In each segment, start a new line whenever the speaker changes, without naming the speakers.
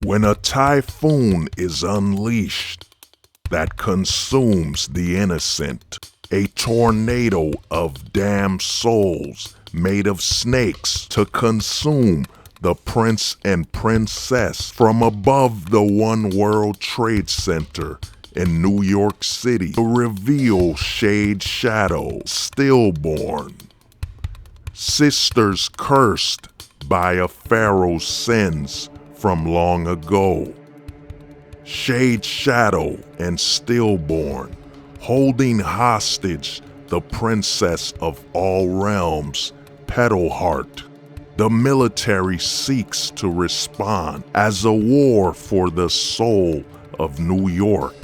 When a typhoon is unleashed that consumes the innocent, a tornado of damned souls made of snakes to consume the prince and princess from above the One World Trade Center in New York City to reveal Shade Shadow, stillborn. Sisters cursed by a pharaoh's sins from long ago. Shade Shadow and stillborn, holding hostage the princess of all realms, Petalheart. The military seeks to respond as a war for the soul of New York,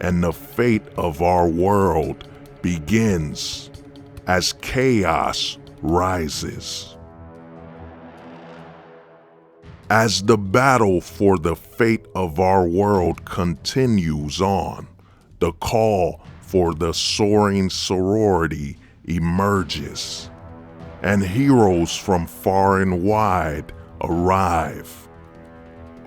and the fate of our world begins as chaos rises. As the battle for the fate of our world continues on, the call for the soaring sorority emerges, and heroes from far and wide arrive,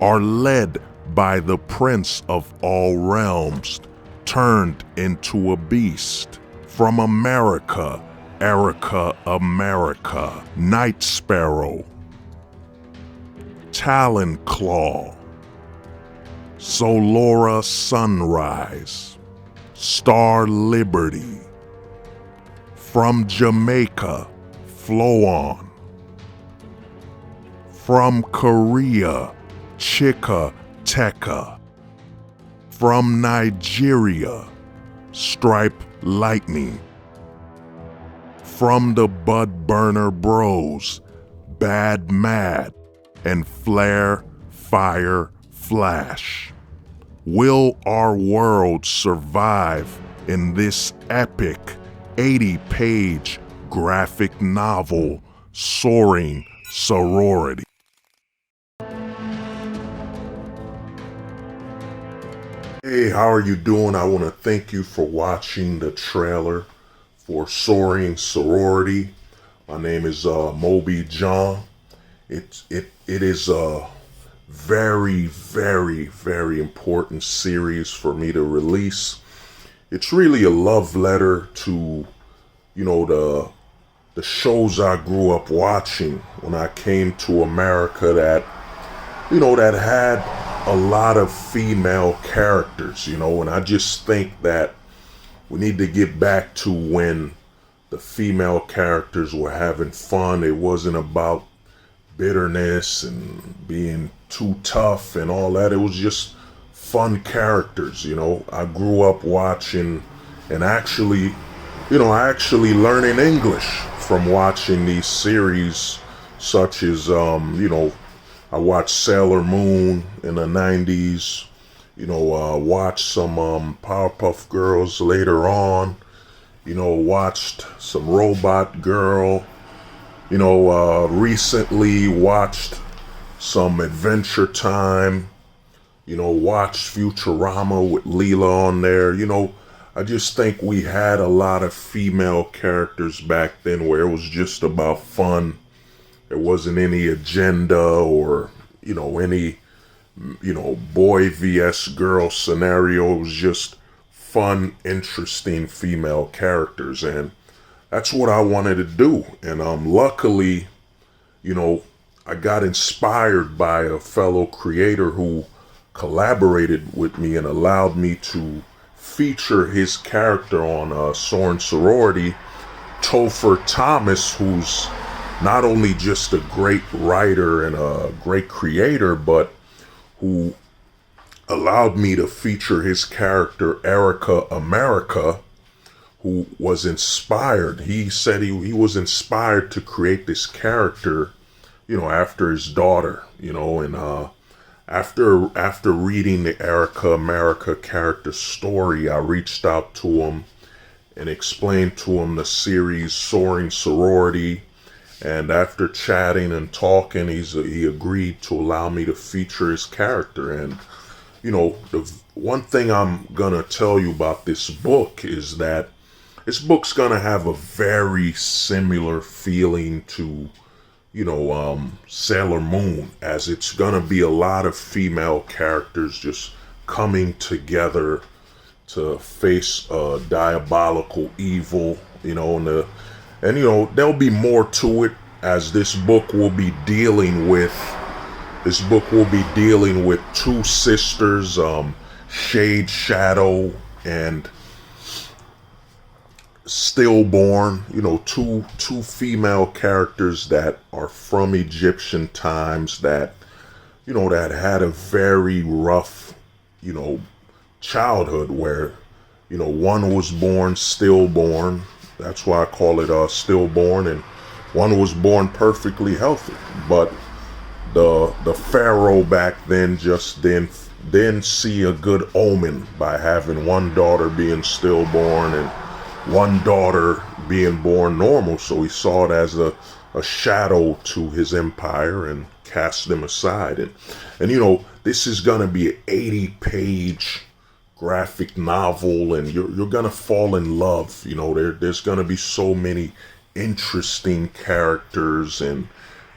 are led by the prince of all realms, turned into a beast. From America, Erica America, Night Sparrow, Talon Claw, Solora Sunrise, Star Liberty. From Jamaica, Flow On. From Korea, Chika Teka. From Nigeria, Stripe Lightning. From the Bud Burner Bros, Bad Mad and Flare Fire Flash. Will our world survive in this epic 80-page graphic novel, Soaring Sorority? Hey, how are you doing? I want to thank you for watching the trailer for Soaring Sorority. My name is Moby John. It is a very, very, very important series for me to release. It's really a love letter to, the shows I grew up watching when I came to America that had a lot of female characters, and I just think that we need to get back to when the female characters were having fun. It wasn't about bitterness and being too tough and all that. It was just fun characters, I grew up watching and actually learning English from watching these series such as, I watched Sailor Moon in the 90s, watched some Powerpuff Girls later on, watched some Robot Girl, recently watched some Adventure Time, watched Futurama with Leela on there. I just think we had a lot of female characters back then where it was just about fun. There wasn't any agenda or, any, boy vs. girl scenario. It was just fun, interesting female characters. And that's what I wanted to do. And luckily, I got inspired by a fellow creator who collaborated with me and allowed me to feature his character on Soaring Sorority, Topher Thomas, who's not only just a great writer and a great creator, but who allowed me to feature his character, Erica America, who was inspired. He said he was inspired to create this character, after his daughter, and after reading the Erica America character story, I reached out to him and explained to him the series Soaring Sorority. And after chatting and talking, he agreed to allow me to feature his character. And, the one thing I'm going to tell you about this book is that this book's going to have a very similar feeling to, Sailor Moon, as it's gonna be a lot of female characters just coming together to face diabolical evil, there'll be more to it, as this book will be dealing with two sisters, Shade Shadow and Stillborn, two female characters that are from Egyptian times that had a very rough, childhood, where, one was born stillborn. That's why I call it stillborn, and one was born perfectly healthy. But the pharaoh back then just didn't see a good omen by having one daughter being stillborn and one daughter being born normal. So he saw it as a shadow to his empire and cast them aside. And this is gonna be an 80-page graphic novel, and you're gonna fall in love. There's gonna be so many interesting characters, and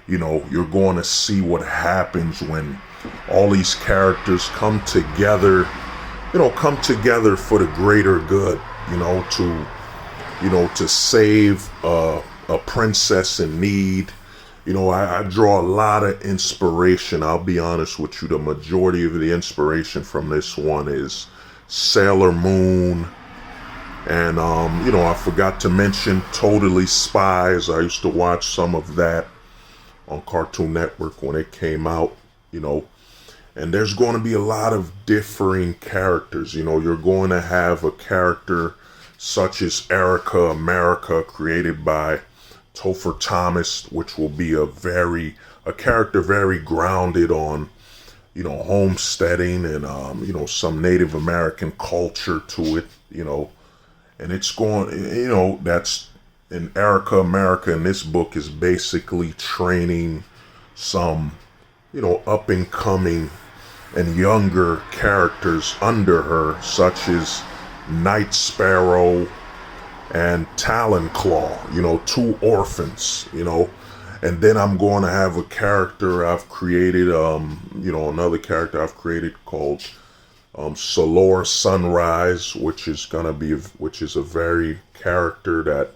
you're going to see what happens when all these characters come together for the greater good, to save a princess in need. I draw a lot of inspiration. I'll be honest with you, the majority of the inspiration from this one is Sailor Moon. And, I forgot to mention Totally Spies. I used to watch some of that on Cartoon Network when it came out, and there's going to be a lot of differing characters. You're going to have a character such as Erica America, created by Topher Thomas, which will be a character very grounded on, homesteading and, some Native American culture to it, and it's going, that's in Erica America in this book is basically training some, up and coming and younger characters under her, such as Night Sparrow and Talonclaw, two orphans, and then I'm going to have a character I've created, another character I've created called Solor Sunrise, which is a very character that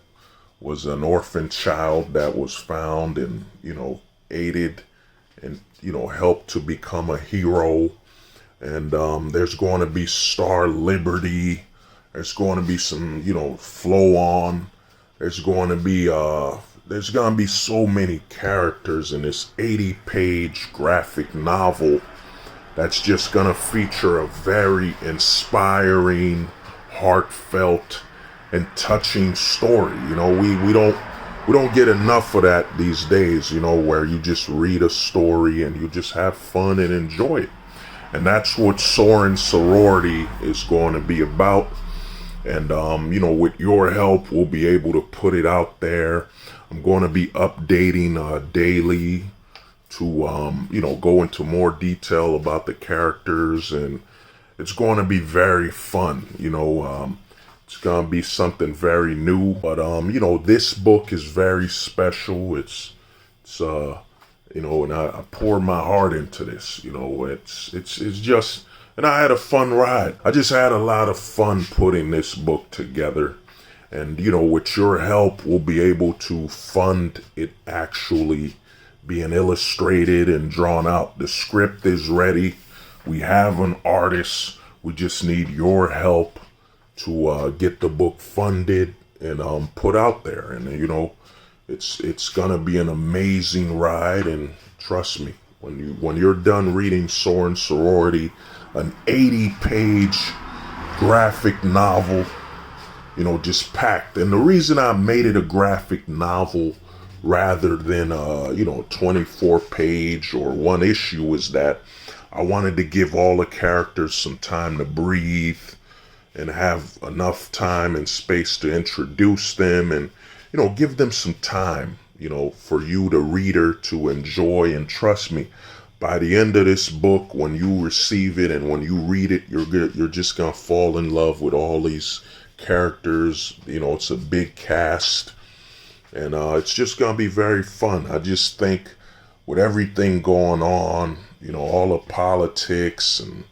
was an orphan child that was found and, aided and, helped to become a hero. And there's going to be Star Liberty. There's going to be some, Flow On. There's going to be so many characters in this 80-page graphic novel that's just going to feature a very inspiring, heartfelt, and touching story. We don't get enough of that these days, where you just read a story and you just have fun and enjoy it. And that's what Soaring Sorority is going to be about. And, with your help, we'll be able to put it out there. I'm going to be updating daily to, go into more detail about the characters. And it's going to be very fun, It's going to be something very new. But, this book is very special. It's and I poured my heart into this, it's just, and I had a fun ride. I just had a lot of fun putting this book together. And, with your help, we'll be able to fund it actually being illustrated and drawn out. The script is ready. We have an artist. We just need your help to get the book funded and put out there. And, it's gonna be an amazing ride. And trust me, when you're done reading Soaring Sorority, an 80-page graphic novel, just packed. And the reason I made it a graphic novel rather than 24-page or one issue is that I wanted to give all the characters some time to breathe and have enough time and space to introduce them and, give them some time, for you, the reader, to enjoy. And trust me, by the end of this book, when you receive it and when you read it, you're just going to fall in love with all these characters. It's a big cast. And it's just going to be very fun. I just think with everything going on, all the politics, and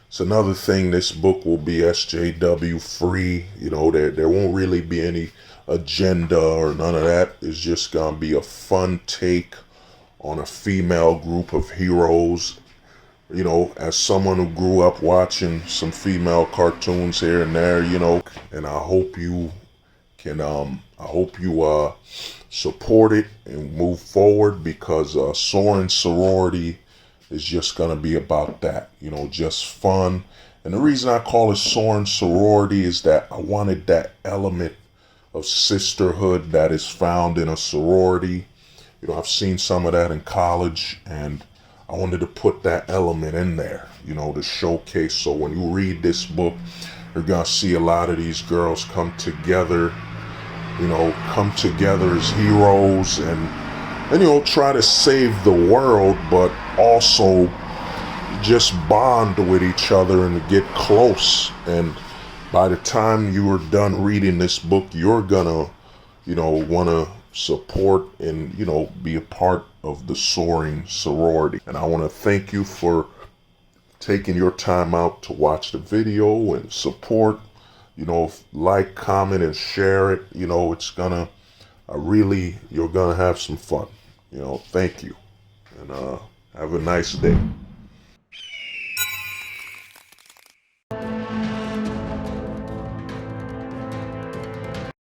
it's another thing, this book will be SJW free. There won't really be any agenda or none of that. It's just going to be a fun take on a female group of heroes. As someone who grew up watching some female cartoons here and there, and I hope you can, support it and move forward, because Soaring Sorority is just going to be about that, just fun. And the reason I call it Soaring Sorority is that I wanted that element of sisterhood that is found in a sorority. I've seen some of that in college, and I wanted to put that element in there, to showcase. So when you read this book, you're going to see a lot of these girls come together as heroes, and try to save the world, but also just bond with each other and get close. And by the time you are done reading this book, you're gonna, want to support and, be a part of the Soaring Sorority. And I want to thank you for taking your time out to watch the video and support. Like, comment, and share it. It's gonna, you're gonna have some fun. Thank you. And have a nice day.